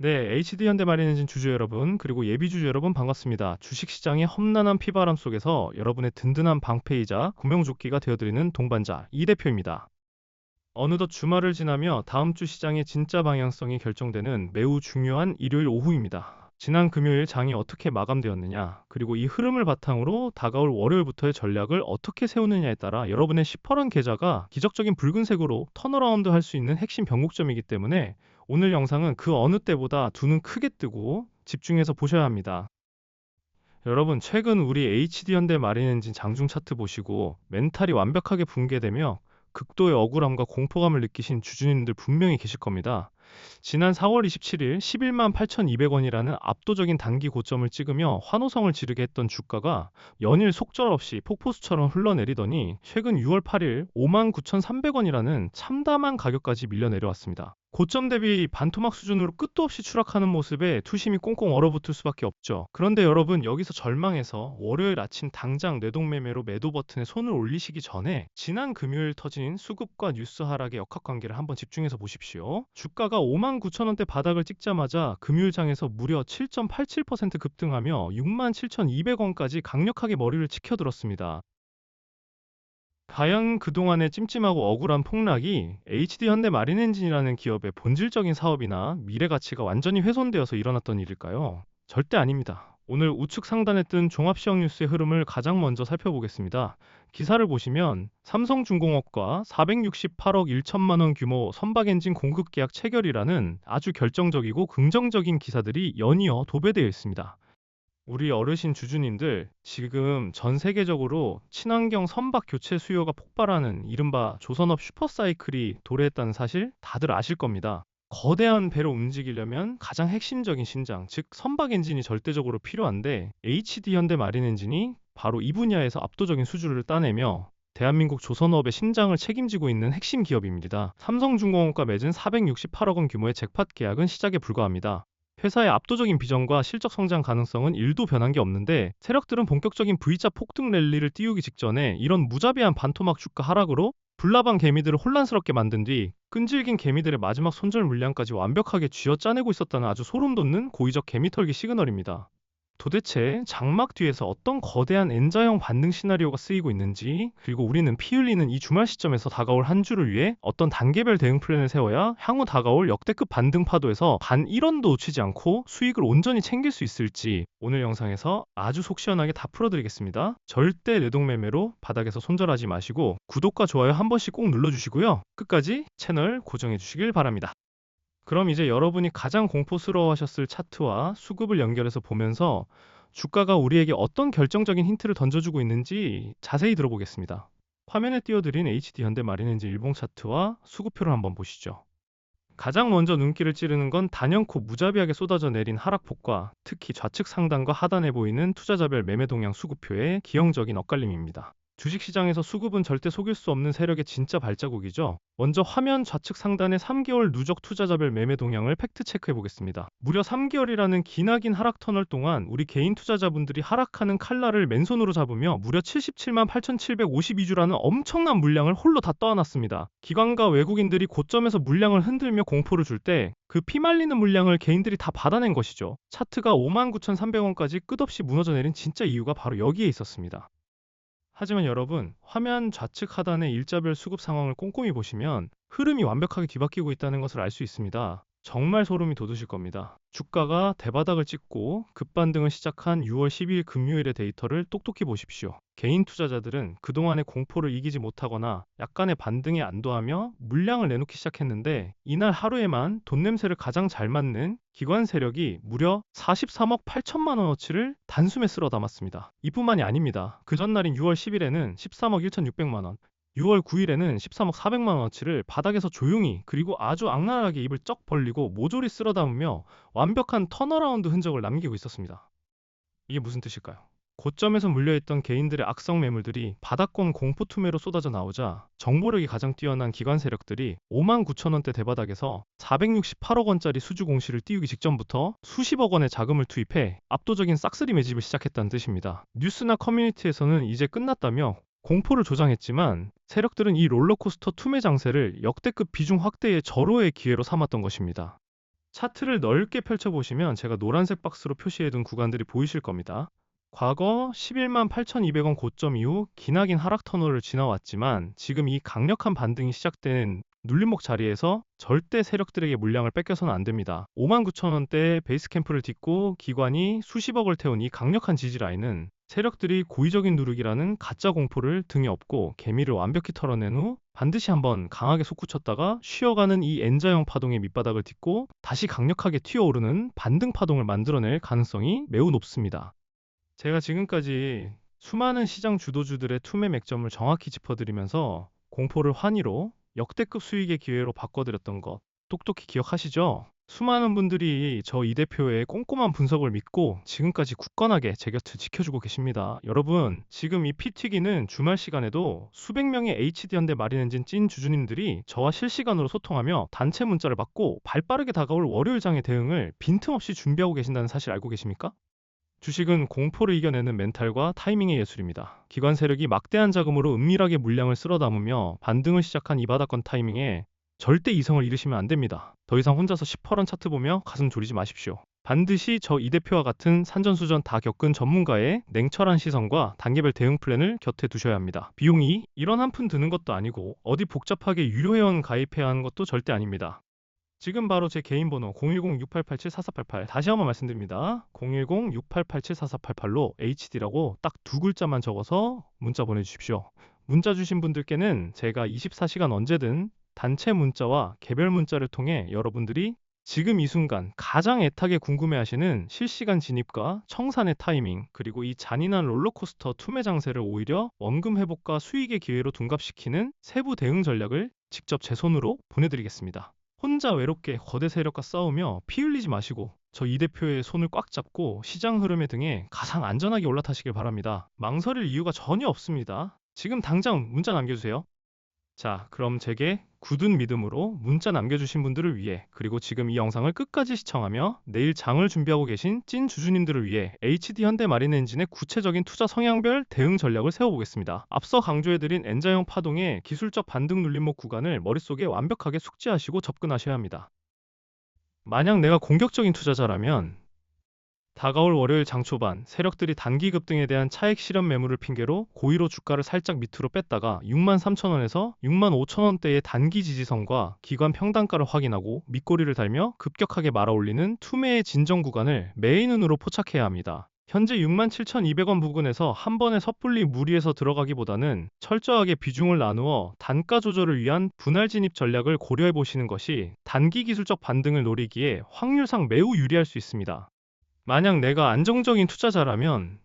네, HD현대마린엔진 주주 여러분, 그리고 예비 주주 여러분 반갑습니다. 주식시장의 험난한 피바람 속에서 여러분의 든든한 방패이자 구명조끼가 되어드리는 동반자 이 대표입니다. 어느덧 주말을 지나며 다음 주 시장의 진짜 방향성이 결정되는 매우 중요한 일요일 오후입니다. 지난 금요일 장이 어떻게 마감되었느냐, 그리고 이 흐름을 바탕으로 다가올 월요일부터의 전략을 어떻게 세우느냐에 따라 여러분의 시퍼런 계좌가 기적적인 붉은색으로 턴어라운드 할 수 있는 핵심 변곡점이기 때문에 오늘 영상은 그 어느 때보다 두 눈 크게 뜨고 집중해서 보셔야 합니다. 여러분, 최근 우리 HD현대 마린엔진 장중 차트 보시고 멘탈이 완벽하게 붕괴되며 극도의 억울함과 공포감을 느끼신 주주님들 분명히 계실 겁니다. 지난 4월 27일 11만 8,200원이라는 압도적인 단기 고점을 찍으며 환호성을 지르게 했던 주가가 연일 속절없이 폭포수처럼 흘러내리더니 최근 6월 8일 5만 9,300원이라는 참담한 가격까지 밀려 내려왔습니다. 고점 대비 반토막 수준으로 끝도 없이 추락하는 모습에 투심이 꽁꽁 얼어붙을 수밖에 없죠. 그런데 여러분, 여기서 절망해서 월요일 아침 당장 뇌동매매로 매도 버튼에 손을 올리시기 전에 지난 금요일 터진 수급과 뉴스 하락의 역학관계를 한번 집중해서 보십시오. 주가가 5만 9천 원대 바닥을 찍자마자 금요일장에서 무려 7.87% 급등하며 6만 7,200원까지 강력하게 머리를 치켜들었습니다. 과연 그동안의 찜찜하고 억울한 폭락이 HD현대마린엔진이라는 기업의 본질적인 사업이나 미래 가치가 완전히 훼손되어서 일어났던 일일까요? 절대 아닙니다. 오늘 우측 상단에 뜬 종합시황 뉴스의 흐름을 가장 먼저 살펴보겠습니다. 기사를 보시면 삼성중공업과 468억 1천만 원 규모 선박엔진 공급 계약 체결이라는 아주 결정적이고 긍정적인 기사들이 연이어 도배되어 있습니다. 우리 어르신 주주님들, 지금 전 세계적으로 친환경 선박 교체 수요가 폭발하는 이른바 조선업 슈퍼사이클이 도래했다는 사실 다들 아실 겁니다. 거대한 배로 움직이려면 가장 핵심적인 신장, 즉 선박 엔진이 절대적으로 필요한데 HD 현대마린 엔진이 바로 이 분야에서 압도적인 수주를 따내며 대한민국 조선업의 신장을 책임지고 있는 핵심 기업입니다. 삼성중공업과 맺은 468억 원 규모의 잭팟 계약은 시작에 불과합니다. 회사의 압도적인 비전과 실적 성장 가능성은 1도 변한 게 없는데 세력들은 본격적인 V자 폭등 랠리를 띄우기 직전에 이런 무자비한 반토막 주가 하락으로 불나방 개미들을 혼란스럽게 만든 뒤 끈질긴 개미들의 마지막 손절 물량까지 완벽하게 쥐어짜내고 있었다는 아주 소름돋는 고의적 개미털기 시그널입니다. 도대체 장막 뒤에서 어떤 거대한 N자형 반등 시나리오가 쓰이고 있는지, 그리고 우리는 피 흘리는 이 주말 시점에서 다가올 한 주를 위해 어떤 단계별 대응 플랜을 세워야 향후 다가올 역대급 반등 파도에서 단 1원도 놓치지 않고 수익을 온전히 챙길 수 있을지 오늘 영상에서 아주 속 시원하게 다 풀어드리겠습니다. 절대 내동매매로 바닥에서 손절하지 마시고 구독과 좋아요 한 번씩 꼭 눌러주시고요. 끝까지 채널 고정해 주시길 바랍니다. 그럼 이제 여러분이 가장 공포스러워하셨을 차트와 수급을 연결해서 보면서 주가가 우리에게 어떤 결정적인 힌트를 던져주고 있는지 자세히 들어보겠습니다. 화면에 띄워드린 HD현대마린엔진 일봉 차트와 수급표를 한번 보시죠. 가장 먼저 눈길을 찌르는 건 단연코 무자비하게 쏟아져 내린 하락폭과 특히 좌측 상단과 하단에 보이는 투자자별 매매 동향 수급표의 기형적인 엇갈림입니다. 주식시장에서 수급은 절대 속일 수 없는 세력의 진짜 발자국이죠. 먼저 화면 좌측 상단의 3개월 누적 투자자별 매매 동향을 팩트 체크해 보겠습니다. 무려 3개월이라는 기나긴 하락 터널 동안 우리 개인 투자자분들이 하락하는 칼날을 맨손으로 잡으며 무려 77만 8,752주라는 엄청난 물량을 홀로 다 떠안았습니다. 기관과 외국인들이 고점에서 물량을 흔들며 공포를 줄 때 그 피말리는 물량을 개인들이 다 받아낸 것이죠. 차트가 59,300원까지 끝없이 무너져 내린 진짜 이유가 바로 여기에 있었습니다. 하지만 여러분, 화면 좌측 하단의 일자별 수급 상황을 꼼꼼히 보시면 흐름이 완벽하게 뒤바뀌고 있다는 것을 알 수 있습니다. 정말 소름이 돋으실 겁니다. 주가가 대바닥을 찍고 급반등을 시작한 6월 12일 금요일의 데이터를 똑똑히 보십시오. 개인 투자자들은 그동안의 공포를 이기지 못하거나 약간의 반등에 안도하며 물량을 내놓기 시작했는데 이날 하루에만 돈 냄새를 가장 잘 맡는 기관 세력이 무려 43억 8천만 원어치를 단숨에 쓸어 담았습니다. 이뿐만이 아닙니다. 그 전날인 6월 10일에는 13억 1,600만 원, 6월 9일에는 13억 400만 원어치를 바닥에서 조용히 그리고 아주 악랄하게 입을 쩍 벌리고 모조리 쓸어 담으며 완벽한 턴어라운드 흔적을 남기고 있었습니다. 이게 무슨 뜻일까요? 고점에서 물려있던 개인들의 악성 매물들이 바닥권 공포 투매로 쏟아져 나오자 정보력이 가장 뛰어난 기관 세력들이 5만 9천 원대 대바닥에서 468억 원짜리 수주 공시를 띄우기 직전부터 수십억 원의 자금을 투입해 압도적인 싹쓸이 매집을 시작했다는 뜻입니다. 뉴스나 커뮤니티에서는 이제 끝났다며 공포를 조장했지만 세력들은 이 롤러코스터 투매 장세를 역대급 비중 확대의 절호의 기회로 삼았던 것입니다. 차트를 넓게 펼쳐보시면 제가 노란색 박스로 표시해둔 구간들이 보이실 겁니다. 과거 11만 8,200원 고점 이후 기나긴 하락 터널을 지나왔지만 지금 이 강력한 반등이 시작된 눌림목 자리에서 절대 세력들에게 물량을 뺏겨서는 안 됩니다. 5만 9천 원대 베이스 캠프를 딛고 기관이 수십억을 태운 이 강력한 지지 라인은 세력들이 고의적인 누르기라는 가짜 공포를 등에 업고 개미를 완벽히 털어낸 후 반드시 한번 강하게 솟구쳤다가 쉬어가는 이 N자형 파동의 밑바닥을 딛고 다시 강력하게 튀어오르는 반등 파동을 만들어낼 가능성이 매우 높습니다. 제가 지금까지 수많은 시장 주도주들의 투매 맥점을 정확히 짚어드리면서 공포를 환희로 역대급 수익의 기회로 바꿔드렸던 것 똑똑히 기억하시죠? 수많은 분들이 저 이 대표의 꼼꼼한 분석을 믿고 지금까지 굳건하게 제 곁을 지켜주고 계십니다. 여러분, 지금 이 피튀기는 주말 시간에도 수백 명의 HD현대 마린엔진 찐 주주님들이 저와 실시간으로 소통하며 단체 문자를 받고 발빠르게 다가올 월요일 장의 대응을 빈틈없이 준비하고 계신다는 사실 알고 계십니까? 주식은 공포를 이겨내는 멘탈과 타이밍의 예술입니다. 기관 세력이 막대한 자금으로 은밀하게 물량을 쓸어 담으며 반등을 시작한 이 바닥권 타이밍에 절대 이성을 잃으시면 안 됩니다. 더 이상 혼자서 시퍼런 차트 보며 가슴 졸이지 마십시오. 반드시 저 이 대표와 같은 산전수전 다 겪은 전문가의 냉철한 시선과 단계별 대응 플랜을 곁에 두셔야 합니다. 비용이 1원 한 푼 드는 것도 아니고 어디 복잡하게 유료 회원 가입해야 하는 것도 절대 아닙니다. 지금 바로 제 개인 번호 010-6887-4488 다시 한번 말씀드립니다. 010-6887-4488로 HD라고 딱 두 글자만 적어서 문자 보내주십시오. 문자 주신 분들께는 제가 24시간 언제든 단체 문자와 개별 문자를 통해 여러분들이 지금 이 순간 가장 애타게 궁금해하시는 실시간 진입과 청산의 타이밍 그리고 이 잔인한 롤러코스터 투매 장세를 오히려 원금 회복과 수익의 기회로 둔갑시키는 세부 대응 전략을 직접 제 손으로 보내드리겠습니다. 혼자 외롭게 거대 세력과 싸우며 피 흘리지 마시고 저 이 대표의 손을 꽉 잡고 시장 흐름에 등에 가장 안전하게 올라타시길 바랍니다. 망설일 이유가 전혀 없습니다. 지금 당장 문자 남겨주세요. 자, 그럼 제게 굳은 믿음으로 문자 남겨주신 분들을 위해 그리고 지금 이 영상을 끝까지 시청하며 내일 장을 준비하고 계신 찐 주주님들을 위해 HD 현대마린엔진의 구체적인 투자 성향별 대응 전략을 세워보겠습니다. 앞서 강조해드린 N자형 파동의 기술적 반등 눌림목 구간을 머릿속에 완벽하게 숙지하시고 접근하셔야 합니다. 만약 내가 공격적인 투자자라면 다가올 월요일 장 초반 세력들이 단기 급등에 대한 차익 실현 매물을 핑계로 고의로 주가를 살짝 밑으로 뺐다가 63,000원에서 65,000원대의 단기 지지선과 기관 평단가를 확인하고 밑꼬리를 달며 급격하게 말아올리는 투매의 진정 구간을 매의 눈으로 포착해야 합니다. 현재 67,200원 부근에서 한 번에 섣불리 무리해서 들어가기보다는 철저하게 비중을 나누어 단가 조절을 위한 분할 진입 전략을 고려해 보시는 것이 단기 기술적 반등을 노리기에 확률상 매우 유리할 수 있습니다. 만약 내가 안정적인 투자자라면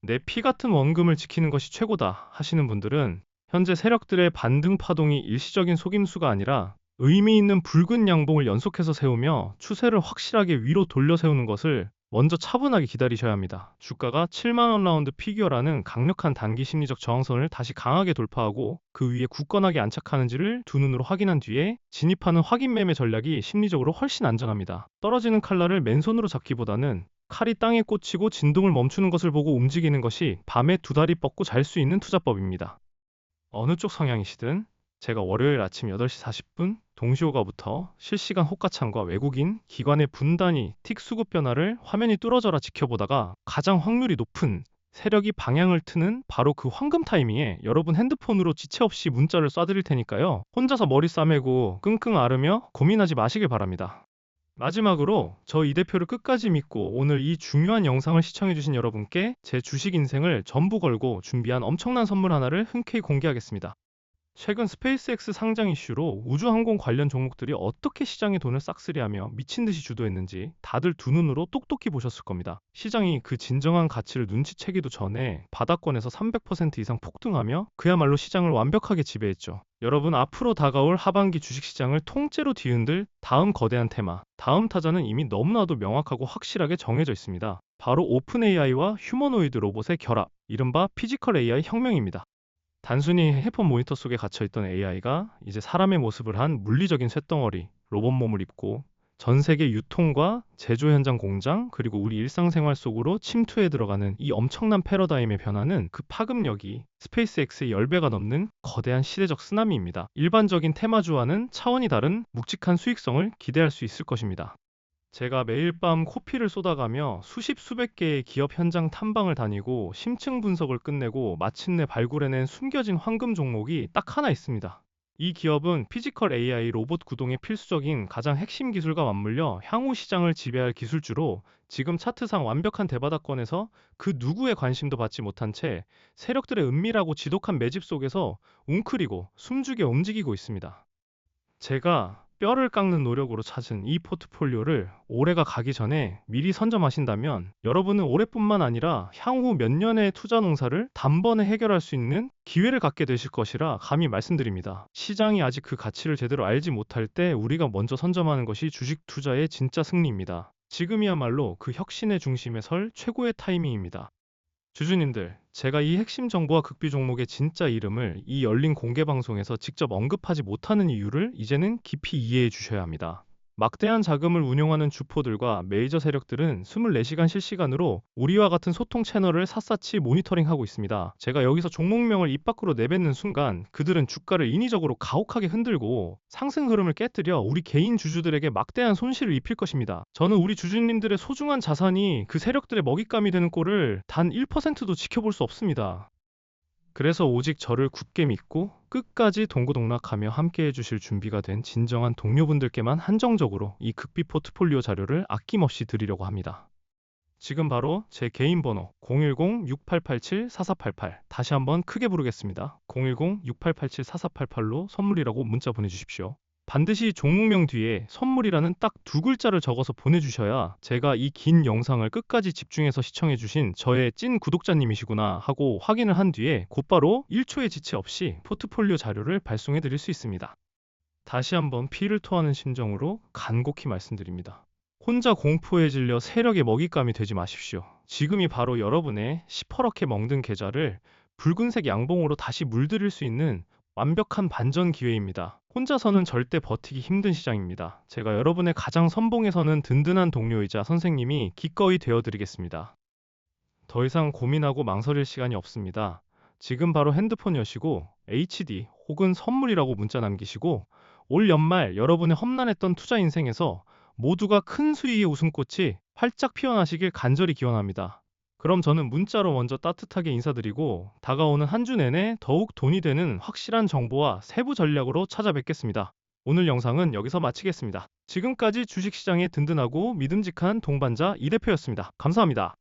내 피 같은 원금을 지키는 것이 최고다 하시는 분들은 현재 세력들의 반등 파동이 일시적인 속임수가 아니라 의미 있는 붉은 양봉을 연속해서 세우며 추세를 확실하게 위로 돌려 세우는 것을 먼저 차분하게 기다리셔야 합니다. 주가가 7만원 라운드 피규어라는 강력한 단기 심리적 저항선을 다시 강하게 돌파하고 그 위에 굳건하게 안착하는지를 두 눈으로 확인한 뒤에 진입하는 확인 매매 전략이 심리적으로 훨씬 안전합니다. 떨어지는 칼날을 맨손으로 잡기보다는 칼이 땅에 꽂히고 진동을 멈추는 것을 보고 움직이는 것이 밤에 두 다리 뻗고 잘 수 있는 투자법입니다. 어느 쪽 성향이시든 제가 월요일 아침 8시 40분 동시호가부터 실시간 호가창과 외국인, 기관의 분단위, 틱 수급 변화를 화면이 뚫어져라 지켜보다가 가장 확률이 높은 세력이 방향을 트는 바로 그 황금 타이밍에 여러분 핸드폰으로 지체 없이 문자를 쏴드릴 테니까요. 혼자서 머리 싸매고 끙끙 앓으며 고민하지 마시길 바랍니다. 마지막으로 저 이 대표를 끝까지 믿고 오늘 이 중요한 영상을 시청해주신 여러분께 제 주식 인생을 전부 걸고 준비한 엄청난 선물 하나를 흔쾌히 공개하겠습니다. 최근 스페이스X 상장 이슈로 우주항공 관련 종목들이 어떻게 시장의 돈을 싹쓸이하며 미친듯이 주도했는지 다들 두 눈으로 똑똑히 보셨을 겁니다. 시장이 그 진정한 가치를 눈치채기도 전에 바닥권에서 300% 이상 폭등하며 그야말로 시장을 완벽하게 지배했죠. 여러분, 앞으로 다가올 하반기 주식시장을 통째로 뒤흔들 다음 거대한 테마, 다음 타자는 이미 너무나도 명확하고 확실하게 정해져 있습니다. 바로 오픈 AI와 휴머노이드 로봇의 결합, 이른바 피지컬 AI 혁명입니다. 단순히 헤드폰 모니터 속에 갇혀있던 AI가 이제 사람의 모습을 한 물리적인 쇳덩어리, 로봇 몸을 입고 전 세계 유통과 제조 현장 공장 그리고 우리 일상생활 속으로 침투해 들어가는 이 엄청난 패러다임의 변화는 그 파급력이 스페이스X의 10배가 넘는 거대한 시대적 쓰나미입니다. 일반적인 테마주와는 차원이 다른 묵직한 수익성을 기대할 수 있을 것입니다. 제가 매일 밤 코피를 쏟아가며 수십 수백 개의 기업 현장 탐방을 다니고 심층 분석을 끝내고 마침내 발굴해낸 숨겨진 황금 종목이 딱 하나 있습니다. 이 기업은 피지컬 AI 로봇 구동에 필수적인 가장 핵심 기술과 맞물려 향후 시장을 지배할 기술주로 지금 차트상 완벽한 대바닥권에서 그 누구의 관심도 받지 못한 채 세력들의 은밀하고 지독한 매집 속에서 웅크리고 숨죽여 움직이고 있습니다. 제가 뼈를 깎는 노력으로 찾은 이 포트폴리오를 올해가 가기 전에 미리 선점하신다면 여러분은 올해뿐만 아니라 향후 몇 년의 투자 농사를 단번에 해결할 수 있는 기회를 갖게 되실 것이라 감히 말씀드립니다. 시장이 아직 그 가치를 제대로 알지 못할 때 우리가 먼저 선점하는 것이 주식 투자의 진짜 승리입니다. 지금이야말로 그 혁신의 중심에 설 최고의 타이밍입니다. 주주님들, 제가 이 핵심 정보와 극비 종목의 진짜 이름을 이 열린 공개 방송에서 직접 언급하지 못하는 이유를 이제는 깊이 이해해 주셔야 합니다. 막대한 자금을 운용하는 주포들과 메이저 세력들은 24시간 실시간으로 우리와 같은 소통 채널을 샅샅이 모니터링하고 있습니다. 제가 여기서 종목명을 입 밖으로 내뱉는 순간 그들은 주가를 인위적으로 가혹하게 흔들고 상승 흐름을 깨뜨려 우리 개인 주주들에게 막대한 손실을 입힐 것입니다. 저는 우리 주주님들의 소중한 자산이 그 세력들의 먹잇감이 되는 꼴을 단 1%도 지켜볼 수 없습니다. 그래서 오직 저를 굳게 믿고 끝까지 동고동락하며 함께 해주실 준비가 된 진정한 동료분들께만 한정적으로 이 극비 포트폴리오 자료를 아낌없이 드리려고 합니다. 지금 바로 제 개인 번호 010-6887-4488 다시 한번 크게 부르겠습니다. 010-6887-4488로 선물이라고 문자 보내주십시오. 반드시 종목명 뒤에 선물이라는 딱 두 글자를 적어서 보내주셔야 제가 이 긴 영상을 끝까지 집중해서 시청해주신 저의 찐 구독자님이시구나 하고 확인을 한 뒤에 곧바로 1초의 지체 없이 포트폴리오 자료를 발송해드릴 수 있습니다. 다시 한번 피를 토하는 심정으로 간곡히 말씀드립니다. 혼자 공포에 질려 세력의 먹잇감이 되지 마십시오. 지금이 바로 여러분의 시퍼렇게 멍든 계좌를 붉은색 양봉으로 다시 물들일 수 있는 완벽한 반전 기회입니다. 혼자서는 절대 버티기 힘든 시장입니다. 제가 여러분의 가장 선봉에 서는 든든한 동료이자 선생님이 기꺼이 되어드리겠습니다. 더 이상 고민하고 망설일 시간이 없습니다. 지금 바로 핸드폰 여시고 HD 혹은 선물이라고 문자 남기시고 올 연말 여러분의 험난했던 투자 인생에서 모두가 큰 수익의 웃음꽃이 활짝 피어나시길 간절히 기원합니다. 그럼 저는 문자로 먼저 따뜻하게 인사드리고 다가오는 한 주 내내 더욱 돈이 되는 확실한 정보와 세부 전략으로 찾아뵙겠습니다. 오늘 영상은 여기서 마치겠습니다. 지금까지 주식시장의 든든하고 믿음직한 동반자 이 대표였습니다. 감사합니다.